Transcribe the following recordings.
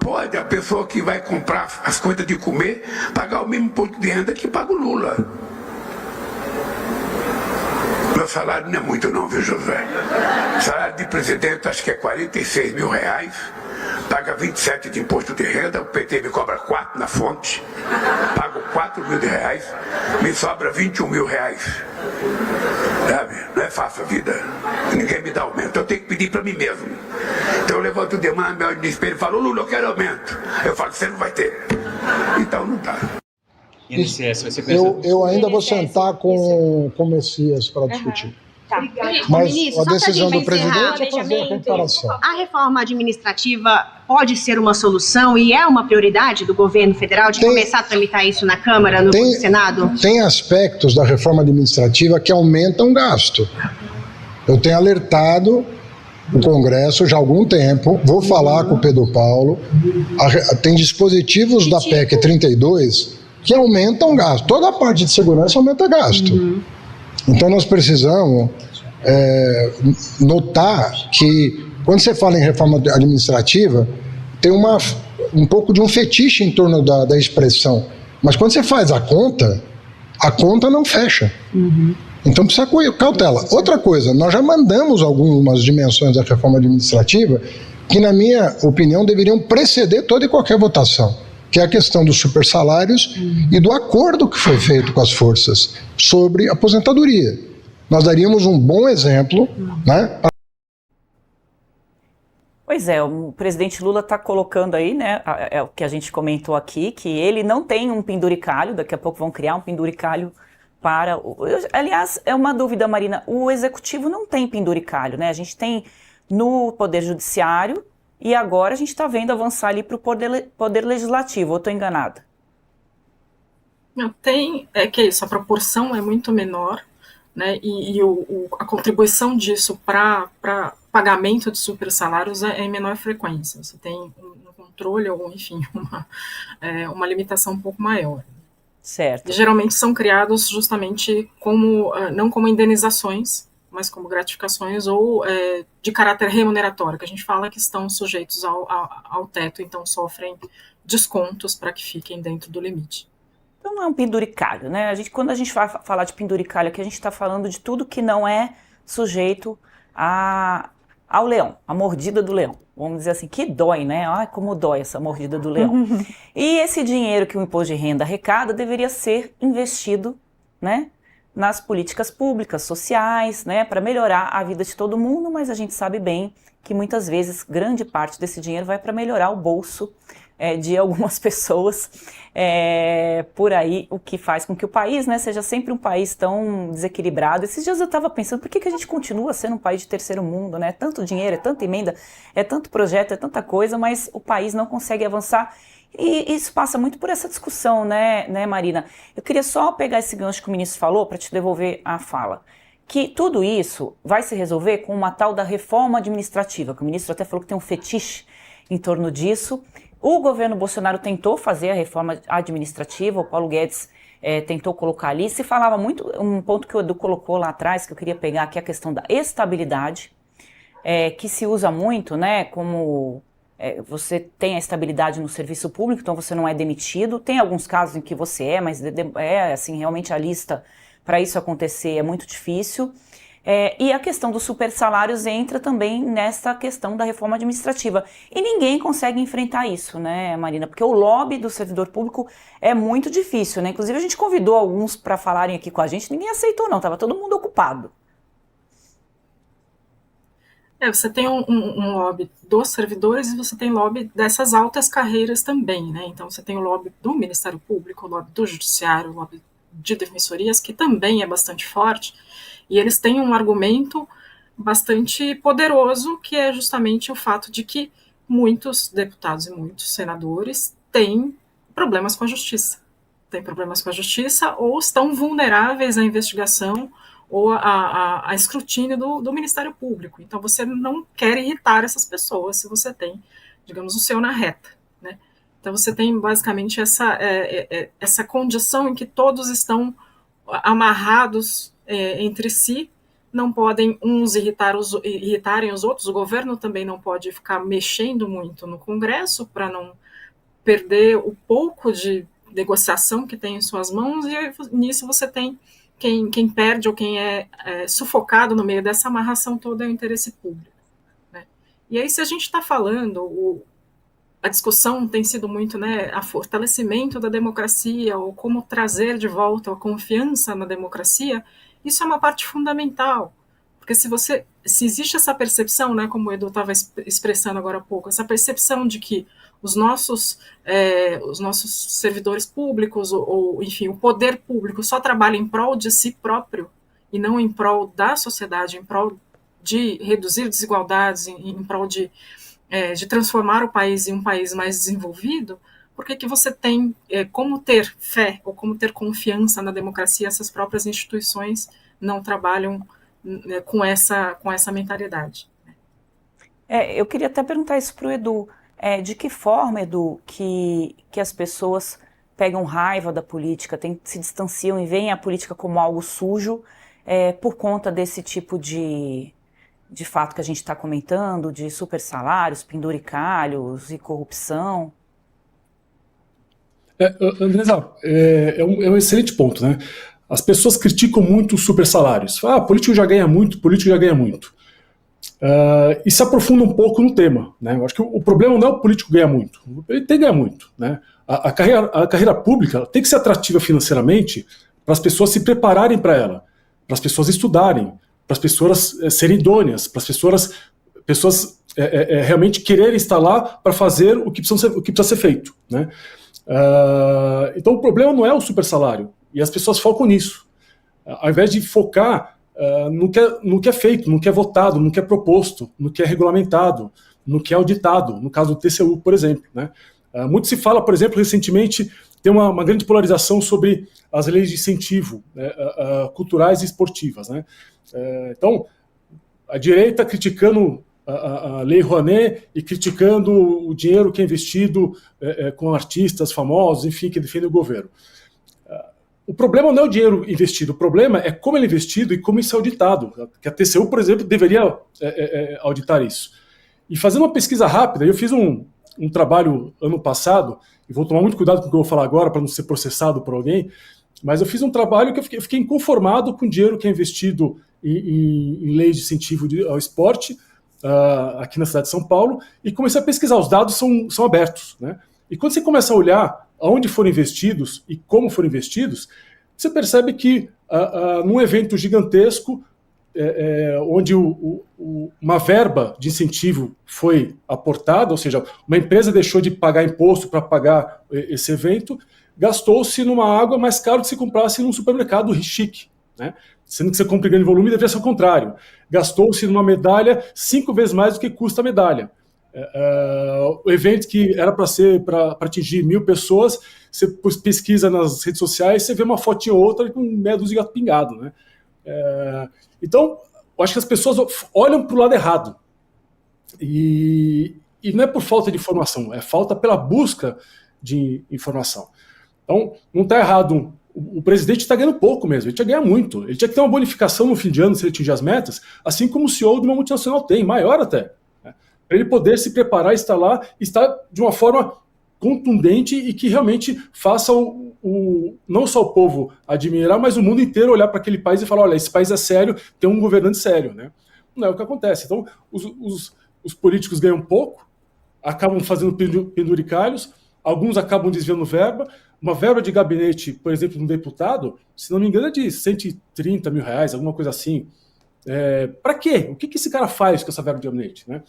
pode a pessoa que vai comprar as coisas de comer pagar o mesmo imposto de renda que paga o Lula. Meu salário não é muito não, viu, José? Salário de presidente acho que é 46 mil reais, paga 27 de imposto de renda, o PT me cobra 4 na fonte, pago 4 mil reais, me sobra 21 mil reais. Sabe? Não é fácil a vida, ninguém me dá aumento, eu tenho que pedir para mim mesmo. Então eu levanto de manhã, meu olho no espelho e falo, Lula, eu quero aumento. Eu falo, você não vai ter. Então não dá. Eu ainda vou sentar com o Messias para discutir. Tá. Mas ministro, a decisão do presidente é fazer a comparação. A reforma administrativa pode ser uma solução e é uma prioridade do governo federal de começar a tramitar isso na Câmara, no Senado? Tem aspectos da reforma administrativa que aumentam gasto. Eu tenho alertado o Congresso já há algum tempo, vou falar com o Pedro Paulo, tem dispositivos da PEC 32 que aumentam gasto. Toda a parte de segurança aumenta gasto. Então nós precisamos notar que quando você fala em reforma administrativa, tem um pouco de um fetiche em torno da expressão. Mas quando você faz a conta não fecha. Então precisa cautela. Outra coisa, nós já mandamos algumas dimensões da reforma administrativa que, na minha opinião, deveriam preceder toda e qualquer votação, que é a questão dos supersalários e do acordo que foi feito com as forças sobre aposentadoria. Nós daríamos um bom exemplo, né? Pois é, o presidente Lula está colocando aí, né, é o que a gente comentou aqui, que ele não tem um penduricalho, daqui a pouco vão criar um penduricalho para... Aliás, é uma dúvida, Marina, o executivo não tem penduricalho, né? A gente tem no Poder Judiciário e agora a gente está vendo avançar ali para o poder Legislativo, ou estou enganada? Não, tem, é que isso, a proporção é muito menor, né, e a contribuição disso para pagamento de supersalários é em menor frequência. Você tem um controle ou, enfim, uma limitação um pouco maior. Certo. E, geralmente são criados justamente não como indenizações, mas como gratificações ou de caráter remuneratório, que a gente fala que estão sujeitos ao teto, então sofrem descontos para que fiquem dentro do limite. Então não é um penduricalho, né? Quando a gente vai falar de penduricalho aqui, a gente está falando de tudo que não é sujeito ao leão, a mordida do leão. Vamos dizer assim, que dói, né? Ai, como dói essa mordida do leão. E esse dinheiro que o imposto de renda arrecada deveria ser investido, né, nas políticas públicas, sociais, né, para melhorar a vida de todo mundo, mas a gente sabe bem que muitas vezes grande parte desse dinheiro vai para melhorar o bolso de algumas pessoas por aí, o que faz com que o país, né, seja sempre um país tão desequilibrado. Esses dias eu estava pensando, por que a gente continua sendo um país de terceiro mundo, né? É tanto dinheiro, é tanta emenda, é tanto projeto, é tanta coisa, mas o país não consegue avançar. E isso passa muito por essa discussão, né, Marina? Eu queria só pegar esse gancho que o ministro falou para te devolver a fala. Que tudo isso vai se resolver com uma tal da reforma administrativa, que o ministro até falou que tem um fetiche em torno disso. O governo Bolsonaro tentou fazer a reforma administrativa, o Paulo Guedes tentou colocar ali. Se falava muito, um ponto que o Edu colocou lá atrás, que eu queria pegar, que é a questão da estabilidade, que se usa muito, né, como você tem a estabilidade no serviço público, então você não é demitido. Tem alguns casos em que você mas assim, realmente a lista para isso acontecer é muito difícil. E a questão dos supersalários entra também nessa questão da reforma administrativa. E ninguém consegue enfrentar isso, né, Marina? Porque o lobby do servidor público é muito difícil, né? Inclusive a gente convidou alguns para falarem aqui com a gente, ninguém aceitou não, estava todo mundo ocupado. Você tem um lobby dos servidores e você tem lobby dessas altas carreiras também, né? Então você tem o lobby do Ministério Público, o lobby do Judiciário, o lobby de defensorias, que também é bastante forte. E eles têm um argumento bastante poderoso, que é justamente o fato de que muitos deputados e muitos senadores têm problemas com a justiça. Têm problemas com a justiça ou estão vulneráveis à investigação ou a escrutínio do Ministério Público. Então você não quer irritar essas pessoas se você tem, digamos, o seu na reta, né? Então você tem basicamente essa condição em que todos estão amarrados entre si, não podem uns irritarem os outros, o governo também não pode ficar mexendo muito no Congresso para não perder o pouco de negociação que tem em suas mãos, e nisso você tem quem perde ou quem é sufocado no meio dessa amarração toda é o interesse público. Né? E aí, se a gente está falando, a discussão tem sido muito, né, a fortalecimento da democracia, ou como trazer de volta a confiança na democracia, isso é uma parte fundamental. Porque se existe essa percepção, né, como o Edu estava expressando agora há pouco, essa percepção de que os nossos servidores públicos, ou enfim, o poder público só trabalha em prol de si próprio e não em prol da sociedade, em prol de reduzir desigualdades, em prol de transformar o país em um país mais desenvolvido, por que você tem como ter fé ou como ter confiança na democracia, essas próprias instituições não trabalham com essa mentalidade? Eu queria até perguntar isso para o Edu. De que forma, Edu, que as pessoas pegam raiva da política, se distanciam e veem a política como algo sujo por conta desse tipo de fato que a gente está comentando, de super salários, penduricalhos e corrupção? Andresa, é um excelente ponto, né? As pessoas criticam muito os super salários. Político já ganha muito, político já ganha muito. E se aprofunda um pouco no tema, né? Eu acho que o problema não é o político ganhar muito, ele tem que ganhar muito, né? A carreira pública tem que ser atrativa financeiramente para as pessoas se prepararem para ela, para as pessoas estudarem, para as pessoas serem idôneas, para as pessoas realmente quererem estar lá para fazer o que precisa ser feito, né? Então o problema não é o super salário, e as pessoas focam nisso, ao invés de focar no que é feito, no que é votado, no que é proposto, no que é regulamentado, no que é auditado, no caso do TCU, por exemplo, né? Muito se fala, por exemplo, recentemente, tem uma grande polarização sobre as leis de incentivo, né, culturais e esportivas, né? Então, a direita criticando a Lei Rouanet e criticando o dinheiro que é investido com artistas famosos, enfim, que defendem o governo. O problema não é o dinheiro investido, o problema é como ele é investido e como isso é auditado. Que a TCU, por exemplo, deveria auditar isso. E fazendo uma pesquisa rápida, eu fiz um trabalho ano passado, e vou tomar muito cuidado com o que eu vou falar agora para não ser processado por alguém, mas eu fiz um trabalho que eu fiquei inconformado com o dinheiro que é investido em leis de incentivo ao esporte, aqui na cidade de São Paulo, e comecei a pesquisar. Os dados são abertos, né? E quando você começa a olhar aonde foram investidos e como foram investidos, você percebe que num evento gigantesco, onde uma verba de incentivo foi aportada, ou seja, uma empresa deixou de pagar imposto para pagar esse evento, gastou-se numa água mais caro que se comprasse num supermercado chique, né? Sendo que você compra em grande volume, deveria ser o contrário. Gastou-se numa medalha 5 vezes mais do que custa a medalha. O evento que era para atingir 1.000 pessoas, você pesquisa nas redes sociais, você vê uma fotinha ou outra com meia dúzia de gato pingado, né? Então, eu acho que as pessoas olham para o lado errado. E não é por falta de informação, é falta pela busca de informação. Então, não está errado. O presidente está ganhando pouco mesmo, ele tinha que ganhar muito. Ele tinha que ter uma bonificação no fim de ano se ele atingir as metas, assim como o CEO de uma multinacional tem, maior até. Para ele poder se preparar, estar lá, estar de uma forma contundente e que realmente faça não só o povo admirar, mas o mundo inteiro olhar para aquele país e falar, olha, esse país é sério, tem um governante sério, né? Não é o que acontece. Então, os políticos ganham pouco, acabam fazendo penduricalhos, alguns acabam desviando verba. Uma verba de gabinete, por exemplo, de um deputado, se não me engano, é de 130 mil reais, alguma coisa assim. Para quê? O que esse cara faz com essa verba de gabinete, né?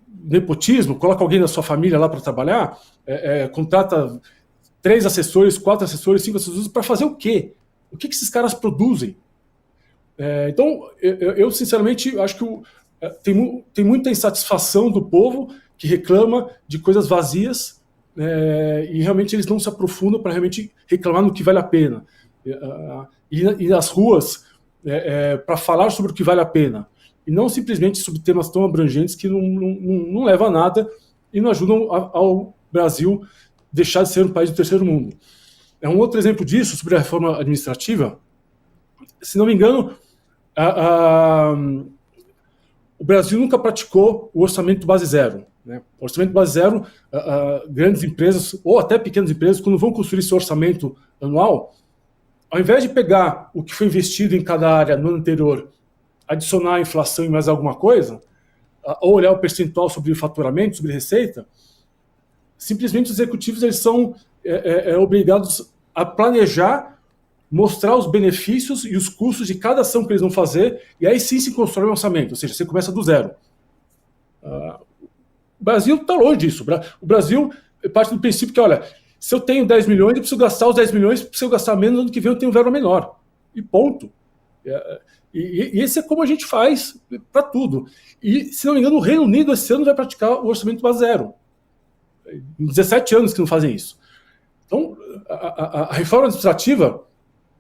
Nepotismo, coloca alguém da sua família lá para trabalhar, contrata 3 assessores, 4 assessores, 5 assessores, para fazer o quê? O que esses caras produzem? Então, eu sinceramente acho que tem muita insatisfação do povo que reclama de coisas vazias, e realmente eles não se aprofundam para realmente reclamar no que vale a pena. E nas ruas, para falar sobre o que vale a pena. E não simplesmente sobre temas tão abrangentes que não levam a nada e não ajudam ao Brasil deixar de ser um país do terceiro mundo. Um outro exemplo disso, sobre a reforma administrativa, se não me engano, o Brasil nunca praticou o orçamento base zero. Né? O orçamento base zero, grandes empresas, ou até pequenas empresas, quando vão construir seu orçamento anual, ao invés de pegar o que foi investido em cada área no ano anterior, adicionar a inflação e mais alguma coisa, ou olhar o percentual sobre o faturamento, sobre receita, simplesmente os executivos eles são obrigados a planejar, mostrar os benefícios e os custos de cada ação que eles vão fazer, e aí sim se constrói um orçamento, ou seja, você começa do zero. O Brasil está longe disso. O Brasil parte do princípio que, olha, se eu tenho 10 milhões, eu preciso gastar os 10 milhões, se eu gastar menos, ano que vem eu tenho um verba menor. E ponto. E esse é como a gente faz para tudo. E, se não me engano, o Reino Unido esse ano vai praticar o orçamento base zero. Em 17 anos que não fazem isso. Então, a reforma administrativa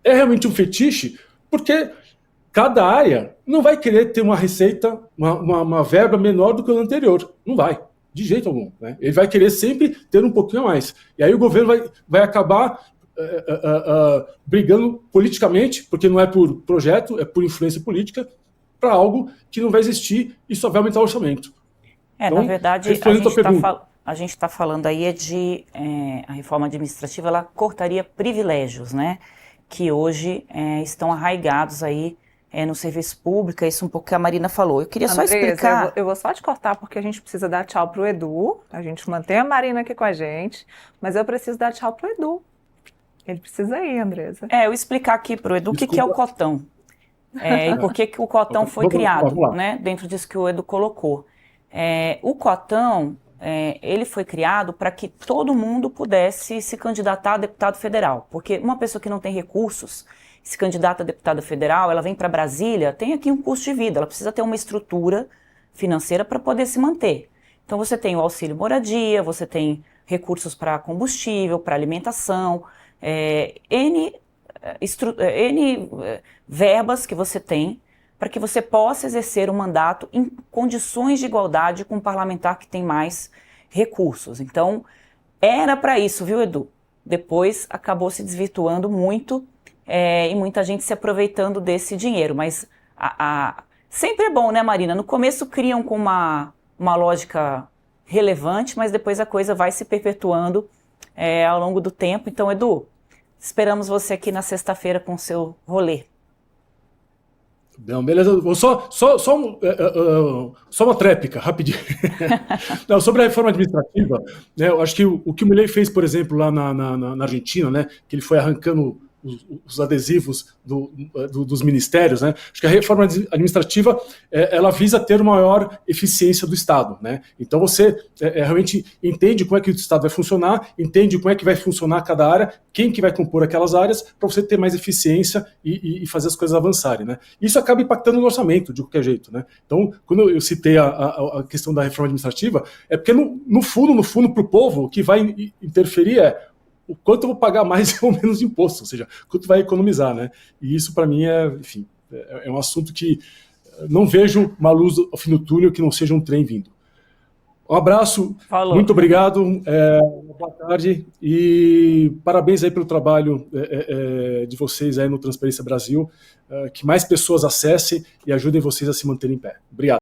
é realmente um fetiche, porque cada área não vai querer ter uma receita, uma verba menor do que o ano anterior. Não vai, de jeito algum. Né? Ele vai querer sempre ter um pouquinho a mais. E aí o governo vai acabar brigando politicamente, porque não é por projeto, é por influência política, para algo que não vai existir e só vai aumentar o orçamento. Então, na verdade, a gente está falando aí a reforma administrativa, ela cortaria privilégios, né? Que hoje estão arraigados aí no serviço público, isso um pouco que a Marina falou. Eu queria só explicar... Eu vou só te cortar porque a gente precisa dar tchau pro Edu, a gente mantém a Marina aqui com a gente, mas eu preciso dar tchau pro Edu. Ele precisa ir, Andresa. Eu explicar aqui pro Edu o que é o cotão. E por que o cotão foi criado, né? Dentro disso que o Edu colocou. O cotão... ele foi criado para que todo mundo pudesse se candidatar a deputado federal, porque uma pessoa que não tem recursos, se candidata a deputada federal, ela vem para Brasília, tem aqui um custo de vida, ela precisa ter uma estrutura financeira para poder se manter. Então você tem o auxílio moradia, você tem recursos para combustível, para alimentação, N verbas que você tem para que você possa exercer um mandato em condições de igualdade com um parlamentar que tem mais recursos. Então, era para isso, viu, Edu? Depois acabou se desvirtuando muito e muita gente se aproveitando desse dinheiro. Mas sempre é bom, né, Marina? No começo criam com uma lógica relevante, mas depois a coisa vai se perpetuando ao longo do tempo. Então, Edu, esperamos você aqui na sexta-feira com o seu rolê. Não, beleza. Só uma tréplica, rapidinho. Não, sobre a reforma administrativa, né, eu acho que o que o Milei fez, por exemplo, lá na Argentina, né, que ele foi arrancando os adesivos dos ministérios, né? Acho que a reforma administrativa ela visa ter uma maior eficiência do Estado, né? Então você realmente entende como é que o Estado vai funcionar, entende como é que vai funcionar cada área, quem que vai compor aquelas áreas, para você ter mais eficiência e fazer as coisas avançarem, né? Isso acaba impactando no orçamento, de qualquer jeito, né? Então, quando eu citei a questão da reforma administrativa, é porque no fundo, para o povo, o que vai interferir o quanto eu vou pagar mais ou menos de imposto, ou seja, quanto vai economizar, né? E isso, para mim, enfim, é um assunto que não vejo uma luz ao fim do túnel que não seja um trem vindo. Um abraço, muito obrigado, boa tarde e parabéns aí pelo trabalho de vocês aí no Transparência Brasil, que mais pessoas acessem e ajudem vocês a se manterem em pé. Obrigado.